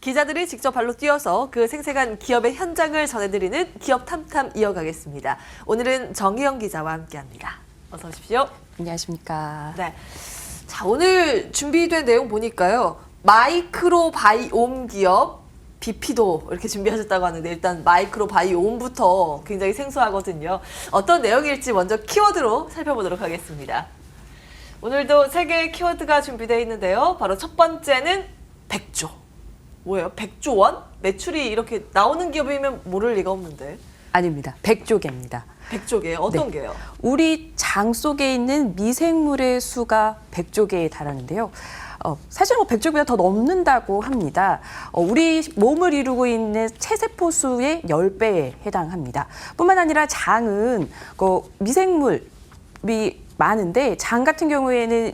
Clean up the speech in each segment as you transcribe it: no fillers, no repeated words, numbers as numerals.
기자들이 직접 발로 뛰어서 그 생생한 기업의 현장을 전해드리는 기업 탐탐 이어가겠습니다. 오늘은 정희영 기자와 함께합니다. 어서 오십시오. 안녕하십니까. 네. 자, 오늘 준비된 내용 보니까요. 마이크로바이옴 기업 비피도 이렇게 준비하셨다고 하는데 일단 마이크로바이옴부터 굉장히 생소하거든요. 어떤 내용일지 먼저 키워드로 살펴보도록 하겠습니다. 오늘도 세 개의 키워드가 준비되어 있는데요. 바로 첫 번째는 100조. 뭐예요? 100조 원? 매출이 이렇게 나오는 기업이면 모를 리가 없는데. 아닙니다. 100조개입니다. 100조개 어떤 네. 게요? 우리 장 속에 있는 미생물의 수가 100조개에 달하는데요. 사실은 100조개보다 더 넘는다고 합니다. 우리 몸을 이루고 있는 체세포 수의 10배에 해당합니다. 뿐만 아니라 장은 미생물이 많은데 장 같은 경우에는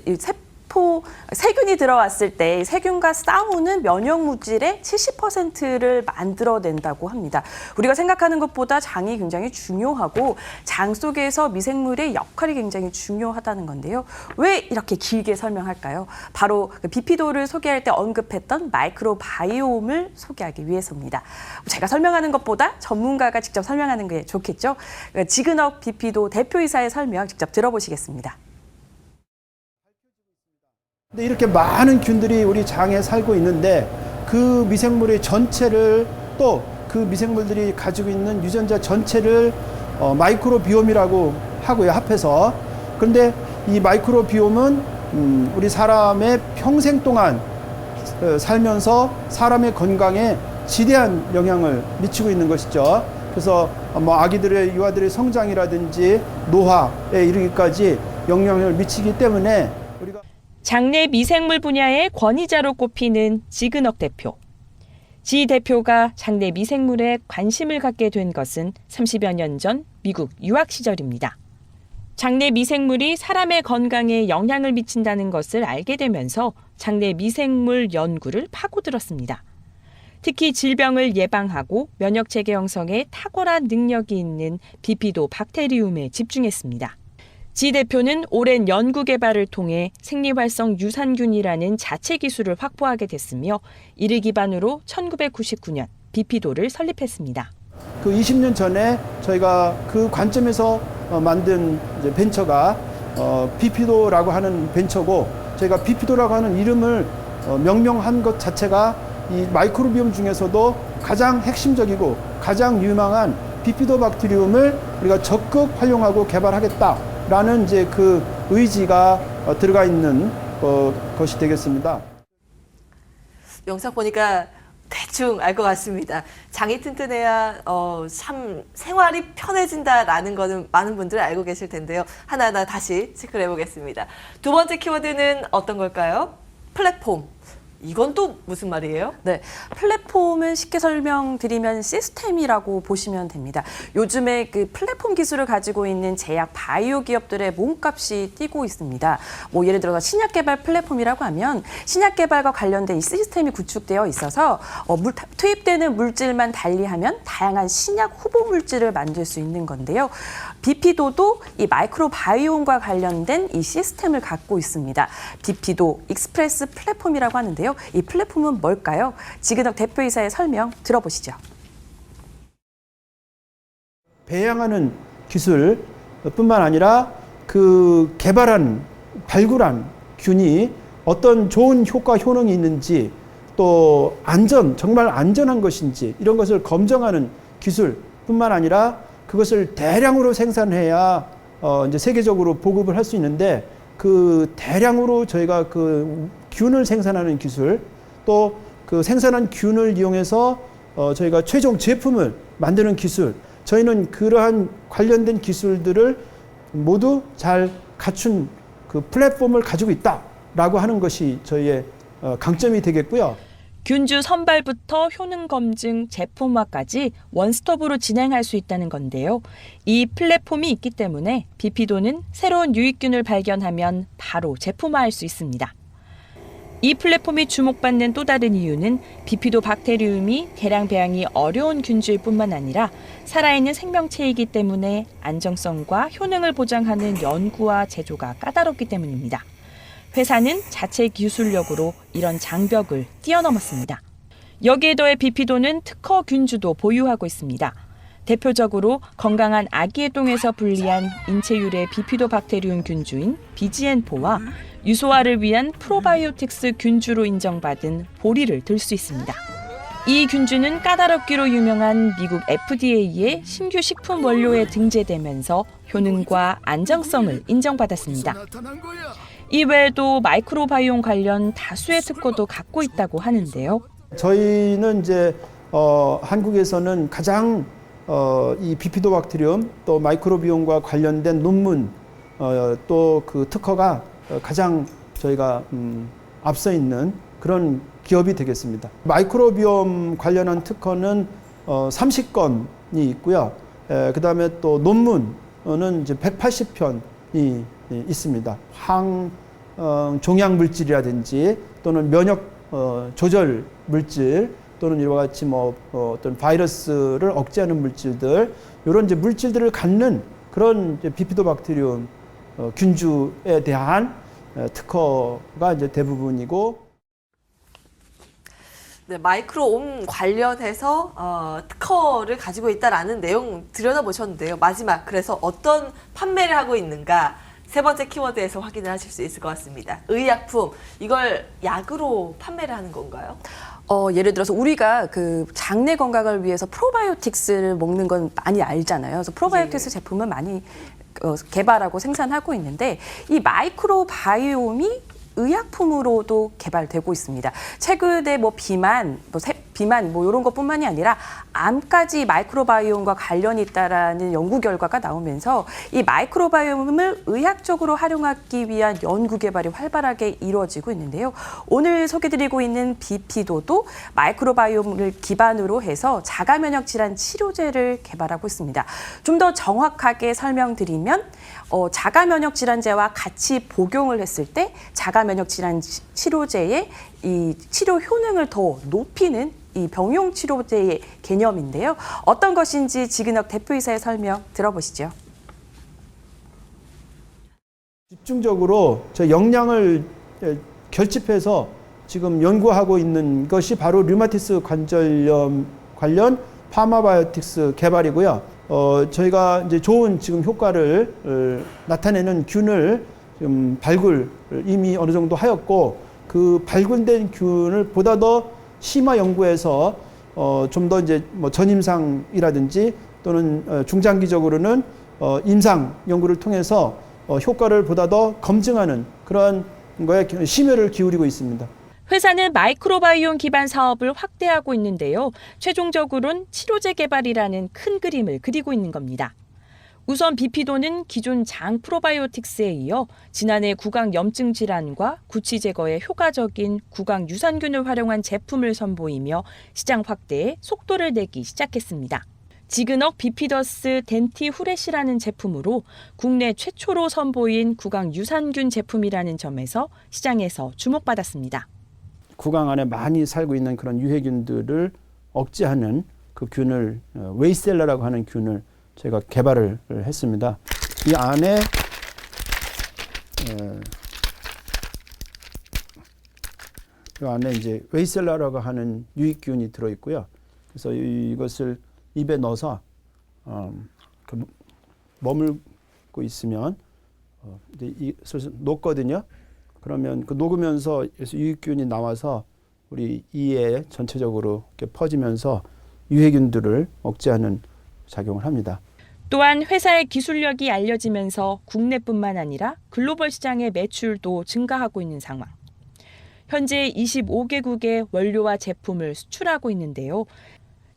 세균이 들어왔을 때 세균과 싸우는 면역 물질의 70%를 만들어낸다고 합니다. 우리가 생각하는 것보다 장이 굉장히 중요하고 장 속에서 미생물의 역할이 굉장히 중요하다는 건데요. 왜 이렇게 길게 설명할까요? 바로 비피도를 소개할 때 언급했던 마이크로바이옴을 소개하기 위해서입니다. 제가 설명하는 것보다 전문가가 직접 설명하는 게 좋겠죠? 지그넉 비피도 대표이사의 설명 직접 들어보시겠습니다. 근데 이렇게 많은 균들이 우리 장에 살고 있는데 그 미생물의 전체를 또 그 미생물들이 가지고 있는 유전자 전체를 마이크로비옴이라고 하고요, 합해서. 그런데 이 마이크로비옴은 우리 사람의 평생 동안 살면서 사람의 건강에 지대한 영향을 미치고 있는 것이죠. 그래서 아기들의 유아들의 성장이라든지 노화에 이르기까지 영향을 미치기 때문에 우리가 장내 미생물 분야의 권위자로 꼽히는 지그넉 대표. 지 대표가 장내 미생물에 관심을 갖게 된 것은 30여 년 전 미국 유학 시절입니다. 장내 미생물이 사람의 건강에 영향을 미친다는 것을 알게 되면서 장내 미생물 연구를 파고들었습니다. 특히 질병을 예방하고 면역체계 형성에 탁월한 능력이 있는 비피도 박테리움에 집중했습니다. 지 대표는 오랜 연구 개발을 통해 생리활성 유산균이라는 자체 기술을 확보하게 됐으며 이를 기반으로 1999년 비피도를 설립했습니다. 그 20년 전에 저희가 그 관점에서 만든 이제 벤처가 비피도라고 하는 벤처고, 저희가 비피도라고 하는 이름을 명명한 것 자체가 이 마이크로비옴 중에서도 가장 핵심적이고 가장 유망한 비피도 박테리움을 우리가 적극 활용하고 개발하겠다라는 이제 그 의지가 들어가 있는 것이 되겠습니다. 영상 보니까 대충 알 것 같습니다. 장이 튼튼해야 참 생활이 편해진다라는 거는 많은 분들 알고 계실 텐데요. 하나하나 다시 체크를 해보겠습니다. 두 번째 키워드는 어떤 걸까요? 플랫폼. 이건 또 무슨 말이에요? 네, 플랫폼은 쉽게 설명드리면 시스템이라고 보시면 됩니다. 요즘에 그 플랫폼 기술을 가지고 있는 제약 바이오 기업들의 몸값이 뛰고 있습니다. 예를 들어서 신약 개발 플랫폼이라고 하면 신약 개발과 관련된 이 시스템이 구축되어 있어서 투입되는 물질만 달리하면 다양한 신약 후보 물질을 만들 수 있는 건데요. 비피도도 이 마이크로바이옴과 관련된 이 시스템을 갖고 있습니다. 비피도 익스프레스 플랫폼이라고 하는데요. 이 플랫폼은 뭘까요? 지그넉 대표이사의 설명 들어보시죠. 배양하는 기술뿐만 아니라 그 발굴한 균이 어떤 좋은 효과 효능이 있는지, 또 정말 안전한 것인지 이런 것을 검증하는 기술뿐만 아니라 그것을 대량으로 생산해야 이제 세계적으로 보급을 할 수 있는데, 그 대량으로 저희가 그 균을 생산하는 기술, 또 그 생산한 균을 이용해서 저희가 최종 제품을 만드는 기술, 저희는 그러한 관련된 기술들을 모두 잘 갖춘 그 플랫폼을 가지고 있다라고 하는 것이 저희의 강점이 되겠고요. 균주 선발부터 효능 검증, 제품화까지 원스톱으로 진행할 수 있다는 건데요. 이 플랫폼이 있기 때문에 비피도는 새로운 유익균을 발견하면 바로 제품화할 수 있습니다. 이 플랫폼이 주목받는 또 다른 이유는 비피도 박테리움이 대량 배양이 어려운 균주일 뿐만 아니라 살아있는 생명체이기 때문에 안정성과 효능을 보장하는 연구와 제조가 까다롭기 때문입니다. 회사는 자체 기술력으로 이런 장벽을 뛰어넘었습니다. 여기에 더해 비피도는 특허 균주도 보유하고 있습니다. 대표적으로 건강한 아기의 똥에서 분리한 인체 유래 비피도 박테리움 균주인 BGN4와 유소화를 위한 프로바이오틱스 균주로 인정받은 보리를 들 수 있습니다. 이 균주는 까다롭기로 유명한 미국 FDA의 신규 식품 원료에 등재되면서 효능과 안정성을 인정받았습니다. 이 외에도 마이크로바이옴 관련 다수의 특허도 갖고 있다고 하는데요. 저희는 이제 한국에서는 가장 이 비피도박테리움 또 마이크로비옴과 관련된 논문 또 그 특허가 가장 저희가 앞서 있는 그런 기업이 되겠습니다. 마이크로비옴 관련한 특허는 30건이 있고요. 그다음에 또 논문은 이제 180편이 있습니다. 종양 물질이라든지 또는 면역 조절 물질 또는 이와 같이 어떤 바이러스를 억제하는 물질들 이런 이제 물질들을 갖는 그런 이제 비피도박테리움 균주에 대한 특허가 이제 대부분이고. 네, 마이크로옴 관련해서 특허를 가지고 있다라는 내용 들여다보셨는데요. 마지막 그래서 어떤 판매를 하고 있는가 세 번째 키워드에서 확인을 하실 수 있을 것 같습니다. 의약품 이걸 약으로 판매를 하는 건가요? 예를 들어서 우리가 그 장내 건강을 위해서 프로바이오틱스를 먹는 건 많이 알잖아요. 그래서 프로바이오틱스 제품은 많이 개발하고 생산하고 있는데 이 마이크로바이옴이 의약품으로도 개발되고 있습니다. 최근에 비만 이런 것뿐만이 아니라 암까지 마이크로바이옴과 관련이 있다라는 연구 결과가 나오면서 이 마이크로바이옴을 의학적으로 활용하기 위한 연구 개발이 활발하게 이루어지고 있는데요. 오늘 소개드리고 있는 비피도도 마이크로바이옴을 기반으로 해서 자가 면역 질환 치료제를 개발하고 있습니다. 좀 더 정확하게 설명드리면 자가 면역 질환제와 같이 복용을 했을 때 자가 면역 질환 치료제의 이 치료 효능을 더 높이는 이 병용 치료제의 개념인데요. 어떤 것인지 지근혁 대표이사의 설명 들어보시죠. 집중적으로 저 역량을 결집해서 지금 연구하고 있는 것이 바로 류마티스 관절염 관련 파마바이오틱스 개발이고요. 저희가 이제 좋은 지금 효과를 나타내는 균을 지금 발굴 이미 어느 정도 하였고 그 발굴된 균을 보다 더 심화 연구해서 좀 더 이제 전임상이라든지 또는 중장기적으로는 임상 연구를 통해서 효과를 보다 더 검증하는 그런 거에 심혈을 기울이고 있습니다. 회사는 마이크로바이옴 기반 사업을 확대하고 있는데요. 최종적으로는 치료제 개발이라는 큰 그림을 그리고 있는 겁니다. 우선 비피도는 기존 장 프로바이오틱스에 이어 지난해 구강 염증 질환과 구취 제거에 효과적인 구강 유산균을 활용한 제품을 선보이며 시장 확대에 속도를 내기 시작했습니다. 지그넉 비피더스 덴티 후레시라는 제품으로 국내 최초로 선보인 구강 유산균 제품이라는 점에서 시장에서 주목받았습니다. 구강 안에 많이 살고 있는 그런 유해균들을 억제하는 그 균을 웨이셀러라고 하는 균을 제가 개발을 했습니다. 이 안에 이제 웨이셀러라고 하는 유익균이 들어 있고요. 그래서 이것을 입에 넣어서 머물고 있으면 이제 이것을 녹거든요. 그러면 그 녹으면서 유익균이 나와서 우리 이에 전체적으로 이렇게 퍼지면서 유해균들을 억제하는 작용을 합니다. 또한 회사의 기술력이 알려지면서 국내뿐만 아니라 글로벌 시장의 매출도 증가하고 있는 상황. 현재 25개국의 원료와 제품을 수출하고 있는데요.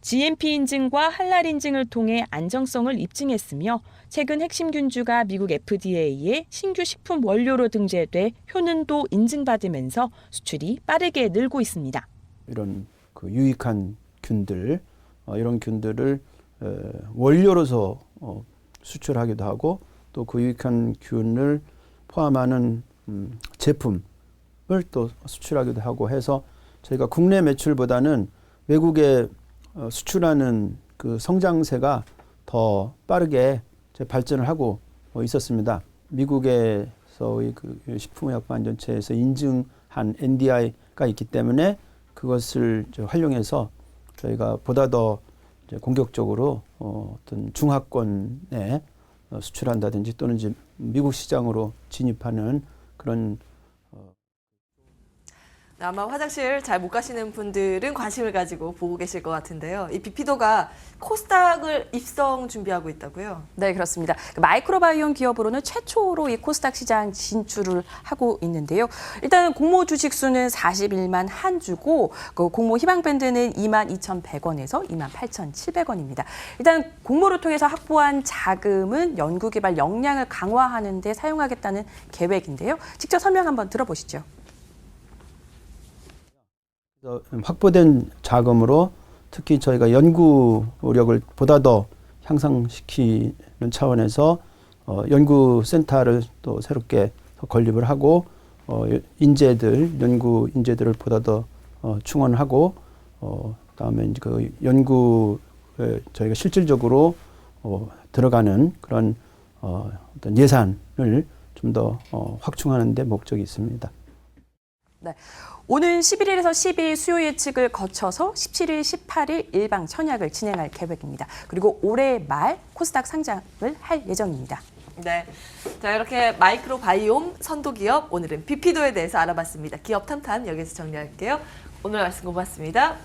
GMP 인증과 할랄 인증을 통해 안정성을 입증했으며 최근 핵심 균주가 미국 FDA의 신규 식품 원료로 등재돼 효능도 인증받으면서 수출이 빠르게 늘고 있습니다. 이런 그 유익한 균들, 이런 균들을 원료로서 수출하기도 하고 또 그 유익한 균을 포함하는 제품을 또 수출하기도 하고 해서 저희가 국내 매출보다는 외국에 수출하는 그 성장세가 더 빠르게 발전을 하고 있었습니다. 미국에서의 그 식품의약품안전처에서 인증한 NDI가 있기 때문에 그것을 이제 활용해서 저희가 보다 더 이제 공격적으로 어떤 중하권에 수출한다든지 또는 이제 미국 시장으로 진입하는 그런 아마 화장실 잘 못 가시는 분들은 관심을 가지고 보고 계실 것 같은데요. 이 비피도가 코스닥을 입성 준비하고 있다고요? 네, 그렇습니다. 마이크로바이옴 기업으로는 최초로 이 코스닥 시장 진출을 하고 있는데요. 일단 공모 주식 수는 41만 한 주고 그 공모 희망 밴드는 22,100원에서 28,700원입니다. 일단 공모를 통해서 확보한 자금은 연구개발 역량을 강화하는 데 사용하겠다는 계획인데요. 직접 설명 한번 들어보시죠. 확보된 자금으로 특히 저희가 연구력을 보다 더 향상시키는 차원에서 연구센터를 또 새롭게 건립을 하고 연구 인재들을 보다 더 충원하고 그다음에 이제 그 연구에 저희가 실질적으로 들어가는 그런 어떤 예산을 좀 더 확충하는 데 목적이 있습니다. 네. 오는 11일에서 12일 수요 예측을 거쳐서 17일, 18일 일방 청약을 진행할 계획입니다. 그리고 올해 말 코스닥 상장을 할 예정입니다. 네. 자, 이렇게 마이크로바이옴 선도기업 오늘은 비피도에 대해서 알아봤습니다. 기업 탐탐 여기서 정리할게요. 오늘 말씀 고맙습니다.